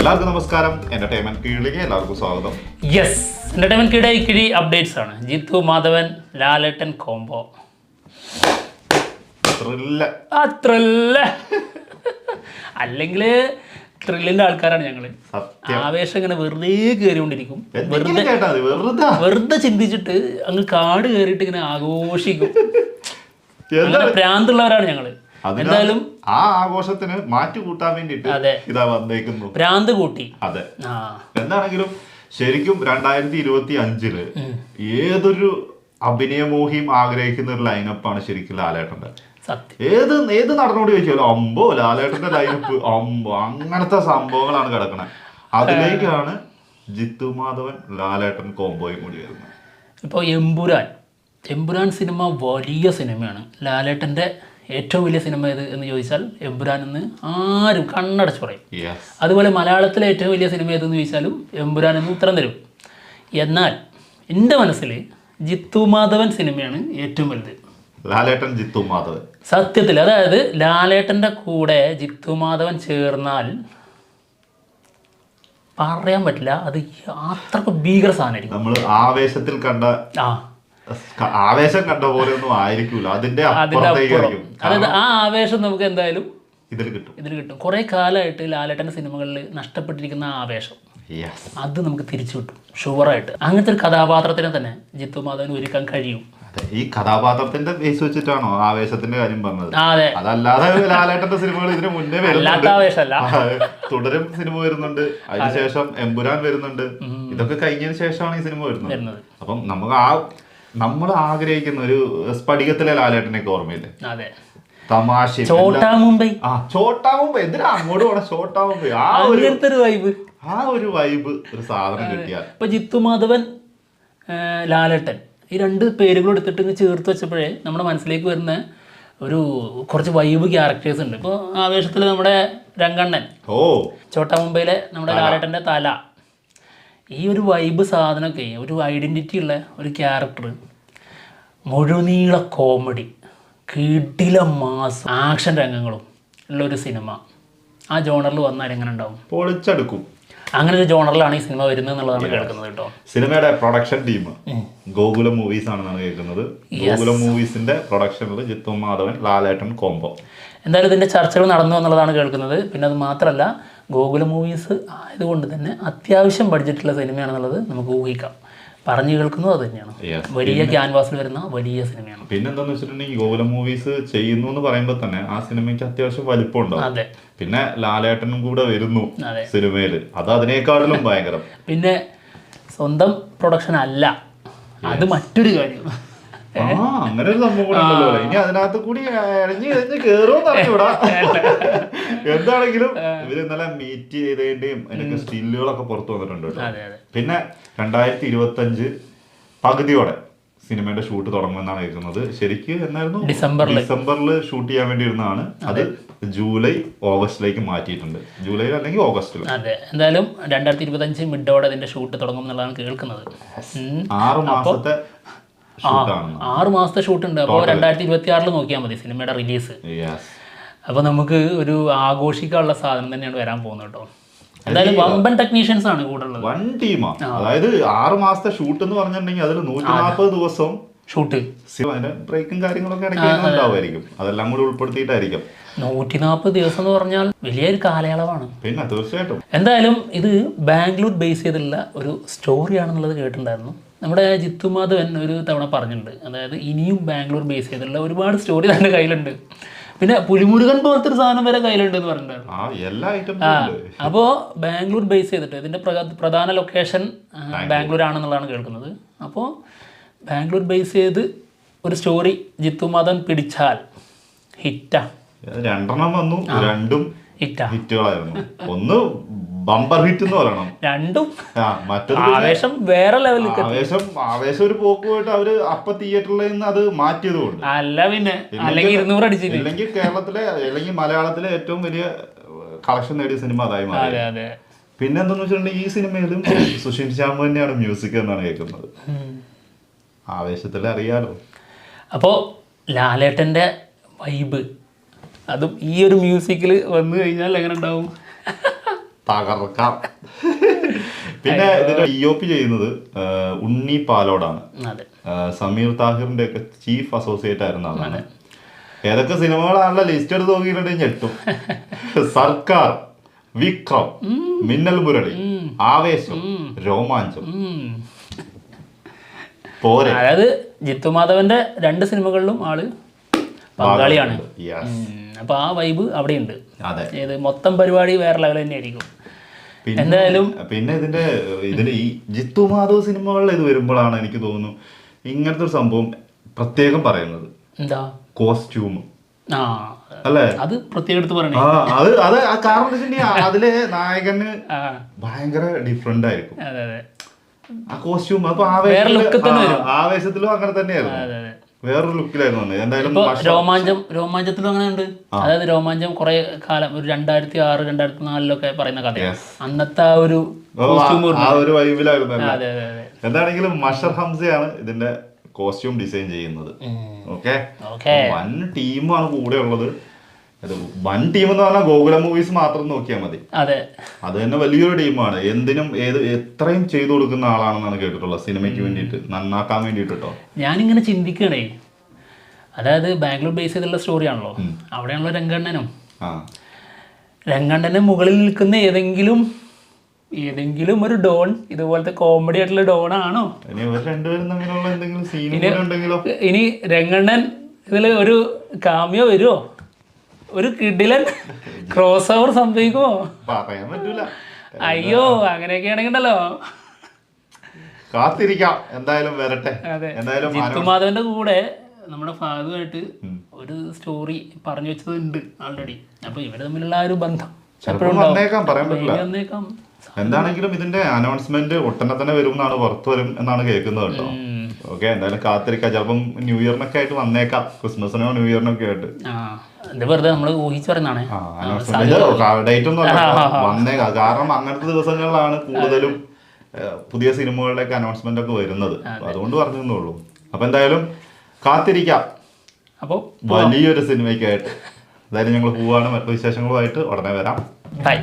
എല്ലാവർക്കും നമസ്കാരം. എന്റർടൈൻമെന്റ് കീഴിലേക്ക് എല്ലാവർക്കും സ്വാഗതം. യെസ്, എന്റർടൈൻമെന്റ് കീഴിൽ കിഴി അപ്ഡേറ്റ്സ് ആണ്. ജിത്തു മാധവൻ ലാലേട്ടൻ കോംബോ ത്രില്ല് അല്ലെങ്കിൽ ത്രില്ലിന്റെ ആൾക്കാരാണ് ഞങ്ങള്. ആവേശം ഇങ്ങനെ വെറുതെ കയറിക്കൊണ്ടിരിക്കും, വെറുതെ ചിന്തിച്ചിട്ട് അങ്ങ് കാട് കയറിയിട്ട് ഇങ്ങനെ ആഘോഷിക്കും. അങ്ങനെ പ്രാന്തുള്ളവരാണ് ഞങ്ങള്. എന്തായാലും ആ ആഘോഷത്തിന് മാറ്റി കൂട്ടാൻ വേണ്ടിട്ട് ഇതാ വന്നേക്കുന്നു, പ്രാന്ത് കൂട്ടി. അതെ, എന്താണെങ്കിലും ശരിക്കും 2025 ഏതൊരു അഭിനയമോഹിയും ആഗ്രഹിക്കുന്ന ഒരു ലൈനപ്പാണ് ശരിക്കും ലാലേട്ടന്റെ. ഏത് നടനോട് ചോദിച്ചാലും അമ്പോ ലാലേട്ടന്റെ ലൈനപ്പ് അമ്പോ അങ്ങനത്തെ സംഭവങ്ങളാണ് കിടക്കണത്. അതിലേക്കാണ് ജിത്തു മാധവൻ ലാലേട്ടൻ കോംബോയും കൂടി വരുന്നത്. ഇപ്പോൾ എമ്പുരാൻ സിനിമ വലിയ സിനിമയാണ്. ലാലേട്ടന്റെ ഏറ്റവും വലിയ സിനിമ ഏത് എന്ന് ചോദിച്ചാൽ എമ്പുരാൻ എന്ന് ആരും കണ്ണടച്ച് പറയും. അതുപോലെ മലയാളത്തിലെ ഏറ്റവും വലിയ സിനിമ ഏതെന്ന് ചോദിച്ചാലും എമ്പുരാൻ എന്ന് ഉത്തരം തരും. എന്നാൽ എൻ്റെ മനസ്സിൽ ജിത്തു മാധവൻ സിനിമയാണ് ഏറ്റവും വലുത്. ലാലേട്ടൻ ജിത്തു മാധവൻ സത്യത്തിൽ, അതായത് ലാലേട്ടൻ്റെ കൂടെ ജിത്തു മാധവൻ ചേർന്നാൽ പറയാൻ പറ്റില്ല, അത് അത്രക്ക് ഭീകര സാധനമായിരിക്കും. നമ്മൾ ആവേശത്തിൽ കണ്ട ആവേശം കണ്ട പോലെ ഒന്നും ആയിരിക്കൂല, അതിന്റെ അതായത് ആ ആവേശം നമുക്ക് എന്തായാലും ഇതിൽ കിട്ടും. കുറെ കാലമായിട്ട് ലാലേട്ടന്റെ സിനിമകളിൽ നഷ്ടപ്പെട്ടിരിക്കുന്ന ആ ആവേശം അത് നമുക്ക് തിരിച്ചു കിട്ടും ഷുവറായിട്ട്. അങ്ങനത്തെ ഒരു കഥാപാത്രത്തിനെ തന്നെ ജിത്തു മാധവന് ഒരുക്കാൻ കഴിയും. ഈ കഥാപാത്രത്തിന്റെ ബേസ് വെച്ചിട്ടാണോ ആവേശത്തിന്റെ കാര്യം പറഞ്ഞത്? അതല്ലാതെ ലാലേട്ടന്റെ സിനിമകൾ ഇതിന് മുന്നേ തുടരും സിനിമ വരുന്നുണ്ട്, അതിനുശേഷം എമ്പുരാൻ വരുന്നുണ്ട്. ഇതൊക്കെ കഴിഞ്ഞതിന് ശേഷമാണ് ഈ സിനിമ വരുന്നത്. അപ്പം നമുക്ക് നമ്മൾ ആഗ്രഹിക്കുന്ന ഒരു സ്ഫടികത്തിലെ ലാലേട്ടനൊക്കെ ഓർമ്മയില്ലേ? തമാശ ചോട്ടാ മുംബൈ എന്തിനാ അങ്ങോട്ട് പോണ? ചോട്ടാ മുംബൈ ആ ഒരു വൈബ് ഒരു സാധനം കിട്ടിയാൽ. ഇപ്പൊ ജിത്തു മാധവൻ ലാലേട്ടൻ ഈ രണ്ട് പേരുകൾ എടുത്തിട്ട് ഇങ്ങ് ചേർത്ത് വെച്ചപ്പോഴേ നമ്മുടെ മനസ്സിലേക്ക് വരുന്ന ഒരു കുറച്ച് വൈബ് ക്യാരക്ടേഴ്സ് ഉണ്ട്. ഇപ്പോൾ ആവേശത്തിൽ നമ്മുടെ രംഗണ്ണൻ, ചോട്ടാ മുംബൈയിലെ നമ്മുടെ ലാലേട്ടൻ്റെ തല, ഈ ഒരു വൈബ് സാധനമൊക്കെ ഒരു ഐഡൻറ്റിറ്റി ഉള്ള ഒരു ക്യാരക്ടർ, മുഴുനീള കോമഡി, കിടില മാസ് ആക്ഷൻ രംഗങ്ങളും ഉള്ളൊരു സിനിമ ആ ജോണറിൽ വന്നാൽ എങ്ങനെ ഉണ്ടാവും? പൊളിച്ചെടുക്കും. അങ്ങനെ ഒരു ജോണറിലാണ് ഈ സിനിമ വരുന്നത് എന്നുള്ളതാണ് കേൾക്കുന്നത് കേട്ടോ. സിനിമയുടെ പ്രൊഡക്ഷൻ ടീം ഗോകുലം മൂവീസ് ആണെന്നാണ് കേൾക്കുന്നത്. ഗോകുലം മൂവീസിന്റെ പ്രൊഡക്ഷനിൽ ജിത്തു മാധവൻ ലാലേട്ടൻ കോംബോ. എന്തായാലും ഇതിന്റെ ചർച്ചകൾ നടന്നു എന്നുള്ളതാണ് കേൾക്കുന്നത്. പിന്നെ അത് മാത്രമല്ല, ഗോകുലം മൂവീസ് ആയതുകൊണ്ട് തന്നെ അത്യാവശ്യം ബഡ്ജറ്റുള്ള സിനിമയാണെന്നുള്ളത് നമുക്ക് ഊഹിക്കാം. പറഞ്ഞു കേൾക്കുന്നത് അത് തന്നെയാണ്. വലിയ ക്യാൻവാസിൽ വരുന്ന വലിയ സിനിമയാണ്. പിന്നെന്താന്ന് വെച്ചിട്ടുണ്ടെങ്കിൽ ഗോകുലം മൂവീസ് ചെയ്യുന്നു എന്ന് പറയുമ്പോൾ തന്നെ ആ സിനിമയ്ക്ക് അത്യാവശ്യം വലിപ്പം ഉണ്ടാവും. പിന്നെ ലാലേട്ടനും കൂടെ വരുന്നു സിനിമയില്, അത് അതിനേക്കാളിലും ഭയങ്കരം. പിന്നെ സ്വന്തം പ്രൊഡക്ഷൻ അല്ല, അത് മറ്റൊരു കാര്യം. അങ്ങനെ ഒരു സംഭവം കൂടെ ഉണ്ടല്ലോ. ഇനി അതിനകത്ത് കൂടി എഴഞ്ഞ് കേറുമെന്ന് അറിഞ്ഞൂടാ. എന്താണെങ്കിലും ഇവര് ഇന്നലെ മീറ്റ് ചെയ്തതിന്റെയും അതിനൊക്കെ സ്റ്റില്ലുകളൊക്കെ പുറത്തു വന്നിട്ടുണ്ട്. പിന്നെ 2025 പകുതിയോടെ സിനിമയുടെ ഷൂട്ട് തുടങ്ങുമെന്നാണ് കേൾക്കുന്നത്. ശരിക്കും എന്നായിരുന്നു ഡിസംബറിൽ ഷൂട്ട് ചെയ്യാൻ വേണ്ടി ഇരുന്നതാണ്. അത് ജൂലൈ ഓഗസ്റ്റിലേക്ക് മാറ്റിയിട്ടുണ്ട്. ജൂലൈ അല്ലെങ്കിൽ ഓഗസ്റ്റിൽ. അതെ, എന്തായാലും 2025 മിഡോടെ അതിന്റെ ഷൂട്ട് തുടങ്ങും എന്നുള്ളതാണ് കേൾക്കുന്നത്. 6 മാസത്തെ 6 മാസത്തെ ഷൂട്ട് ഉണ്ട്. അപ്പോൾ 2026 നോക്കിയാൽ മതി സിനിമയുടെ റിലീസ്. അപ്പോൾ നമുക്ക് ഒരു ആഘോഷിക്കാനുള്ള സാധനം തന്നെയാണ് വരാൻ പോകുന്നത് കേട്ടോ. എന്തായാലും വമ്പൻ ടെക്നീഷ്യൻസ് ആണ് കൂടെ ഉള്ളത്, വൺ ടീമാ. അതായത് 6 മാസത്തെ ഷൂട്ട് എന്ന് പറഞ്ഞിട്ടുണ്ടെങ്കിൽ അതിൽ 140 ദിവസം ഷൂട്ട്, ബ്രേക്കും കാര്യങ്ങളൊക്കെ ഉണ്ടാവുമായിരിക്കും. അതെല്ലാം കൂടി ഉൾപ്പെടുത്തിയിട്ടായിരിക്കും 140 ദിവസം എന്ന് പറഞ്ഞാൽ വലിയൊരു കാലയളവാണ്. പിന്നെ തീർച്ചയായിട്ടും. എന്തായാലും ഇത് ബാംഗ്ലൂർ ബേസ് ചെയ്തുള്ള ഒരു സ്റ്റോറിയാണെന്നുള്ളത് കേട്ടിട്ടുണ്ടായിരുന്നു. നമ്മുടെ ജിത്തു മാധവൻ ഒരു തവണ പറഞ്ഞിട്ടുണ്ട്, അതായത് ഇനിയും ബാംഗ്ലൂർ ബേസ് ചെയ്തുള്ള ഒരുപാട് സ്റ്റോറി തന്റെ കയ്യിലുണ്ട്. പിന്നെ പുലിമുരുകൻ പോലത്തെ ഒരു സാധനം വരെ കയ്യിലുണ്ട് എന്ന് പറഞ്ഞിട്ടുണ്ടായിരുന്നു. അപ്പോൾ ബാംഗ്ലൂർ ബേസ് ചെയ്തിട്ട് ഇതിന്റെ പ്രധാന ലൊക്കേഷൻ ബാംഗ്ലൂർ ആണെന്നുള്ളതാണ് കേൾക്കുന്നത്. അപ്പോൾ ബാംഗ്ലൂർ ബേസ് ചെയ്ത് ഒരു സ്റ്റോറി ജിത്തു മാധവൻ പിടിച്ചാൽ ഹിറ്റാ. 2 വന്നു, 2 ഹിറ്റുകളായിരുന്നു. ഒന്ന് ബമ്പർ ഹിറ്റ് എന്ന് പറയണം, രണ്ടും ആവേശം വേറെ ലെവലിൽ. ആവേശം ഒരു പോക്ക് പോയിട്ട് അവര് അപ്പൊ തിയേറ്ററിൽ നിന്ന് അത് മാറ്റിയത് കൊണ്ട് അല്ല, പിന്നെ അല്ലെങ്കിൽ 200 അടിച്ചില്ല. അല്ലെങ്കിൽ കേരളത്തിലെ അല്ലെങ്കിൽ മലയാളത്തിലെ ഏറ്റവും വലിയ കളക്ഷൻ നേടിയ സിനിമ അതായി മാറി. പിന്നെ എന്താന്ന് വെച്ചിട്ടുണ്ടെങ്കിൽ ഈ സിനിമയിലും സുശീൽ ശ്യാം തന്നെയാണ് മ്യൂസിക് എന്നാണ് കേൾക്കുന്നത്. ആവേശത്തിൽ അറിയാലോ. അപ്പോൾ ലാലേട്ടന്റെ വൈബ് അതും ഈ ഒരു മ്യൂസിക്കിൽ വന്നു കഴിഞ്ഞാൽ എങ്ങനെ ഉണ്ടാവും? തകർക്കാം. പിന്നെ ഇതിന്റെ DOP ചെയ്യുന്നത് ഉണ്ണി പാലോടാണ്. സമീർ താഹിറിന്റെ ഒക്കെ ചീഫ് അസോസിയേറ്റ് ആയിരുന്ന ആളാണ്. ഏതൊക്കെ സിനിമകളാണല്ലോ ലിസ്റ്റ് എടുത്ത് നോക്കിയിട്ടുണ്ടെങ്കിൽ ഞെട്ടും. സർക്കാർ, വിക്രം, മിന്നൽ മുരളി, ആവേശം, രോമാഞ്ചം. പോരെ. അതായത് ജിത്തു മാധവന്റെ 2 സിനിമകളിലും ആള് പങ്കാളിയാണ്. അപ്പൊ ആ വൈബ് അവിടെയുണ്ട്. ഏത് മൊത്തം പരിപാടി വേറെ ലെവൽ തന്നെ ആയിരിക്കും. എന്തായാലും പിന്നെ ഇതിന്റെ ഈ ജിത്തു മാധവ് സിനിമകളിൽ ഇത് വരുമ്പോഴാണ് എനിക്ക് തോന്നുന്നു ഇങ്ങനത്തെ ഒരു സംഭവം പ്രത്യേകം പറയുന്നത്. എന്താ? കോസ്റ്റ്യൂം. അല്ലേ? അത് പ്രത്യേകം എടുത്ത് പറയണേ. അത് കാരണം അതിലെ നായകന് ഭയങ്കര ഡിഫറെന്റ് ആയിരിക്കും ആ കോസ്റ്റ്യൂം. അപ്പൊ ആവേശത്തിലും അങ്ങനെ തന്നെയായിരുന്നു, വേറൊരു ലുക്കിലായിരുന്നു. എന്തായാലും രോമാഞ്ചത്തിലും അങ്ങനെ ഉണ്ട്. അതായത് രോമാഞ്ചം കുറെ കാലം, ഒരു 2006 2004 പറയുന്ന കഥയാണ്. അന്നത്തെ ആ ഒരു വൈബിലായിരുന്നു. എന്താണെങ്കിലും മഷർ ഹംസയാണ് ഇതിന്റെ കോസ്റ്റ്യൂം ഡിസൈൻ ചെയ്യുന്നത്. ഓക്കെ, വൻ ടീമാണ് കൂടെ ഉള്ളത്. വൻ ടീം എന്ന് പറഞ്ഞാൽ ഗോകുല മൂവീസ് മാത്രം നോക്കിയാൽ മതി. അത് തന്നെ വലിയൊരു ടീമാണ്. എന്തിനും എത്രയും ചെയ്തു കൊടുക്കുന്ന ആളാണെന്നാണ് കേട്ടിട്ടുള്ളത്, സിനിമയ്ക്ക് വേണ്ടിയിട്ട്, നന്നാക്കാൻ വേണ്ടിയിട്ട് കേട്ടോ. ഞാനിങ്ങനെ ചിന്തിക്കണേ, അതായത് ബാംഗ്ലൂർ ബേസ് ചെയ്തുള്ള സ്റ്റോറിയാണല്ലോ. അവിടെയാണല്ലോ രംഗണ്ണന് മുകളിൽ നിൽക്കുന്ന ഏതെങ്കിലും ഒരു ഡോൺ ഇതുപോലത്തെ കോമഡി ആയിട്ടുള്ള ഡോൺ ആണോ? ഇനി രംഗണ്ണൻ ഇതില് ഒരു കാമിയോ വരുമോ? ഒരു കിടിലൻ ക്രോസ് ഓവർ സംഭവിക്കുമോ? പറയാൻ പറ്റൂല. അയ്യോ, അങ്ങനെയൊക്കെ ആണെങ്കിലോ കാത്തിരിക്കാം. എന്തായാലും വരട്ടെ. എന്തായാലും ജിത്തു മാധവന്റെ കൂടെ നമ്മുടെ ഫാദുമായിട്ട് ഒരു സ്റ്റോറി പറഞ്ഞു വെച്ചതുണ്ട് ആൾറെഡി. അപ്പൊ ഇവര് തമ്മിലുള്ള ആ ഒരു ബന്ധം വന്നേക്കാം, പറയാൻ പറ്റില്ല. എന്താണെങ്കിലും ഇതിന്റെ അനൗൺസ്മെന്റ് ഒട്ടനെ തന്നെ വരും എന്നാണ്, പുറത്തു വരും എന്നാണ് കേൾക്കുന്നത് കേട്ടോ. ഓക്കെ, എന്തായാലും കാത്തിരിക്കാം. ചിലപ്പം ന്യൂ ഇയറിനൊക്കെ ആയിട്ട് വന്നേക്കാം, ക്രിസ്മസിനോ ന്യൂ ഇയറിനൊക്കെ ആയിട്ട്. വെറുതെ നമ്മള് ഊഹിച്ചു പറയുന്നതാണ്, ഡേറ്റ് ഒന്നും വന്നേക്കാം. കാരണം അങ്ങനത്തെ ദിവസങ്ങളിലാണ് കൂടുതലും പുതിയ സിനിമകളുടെയൊക്കെ അനൗൺസ്മെന്റ് ഒക്കെ വരുന്നത്. അതുകൊണ്ട് പറഞ്ഞെന്നുള്ളൂ. അപ്പൊ എന്തായാലും കാത്തിരിക്കാം വലിയൊരു സിനിമയ്ക്കായിട്ട്. എന്തായാലും ഞങ്ങൾ പോവാണ്. മറ്റു വിശേഷങ്ങളുമായിട്ട് ഉടനെ വരാം. ബൈ.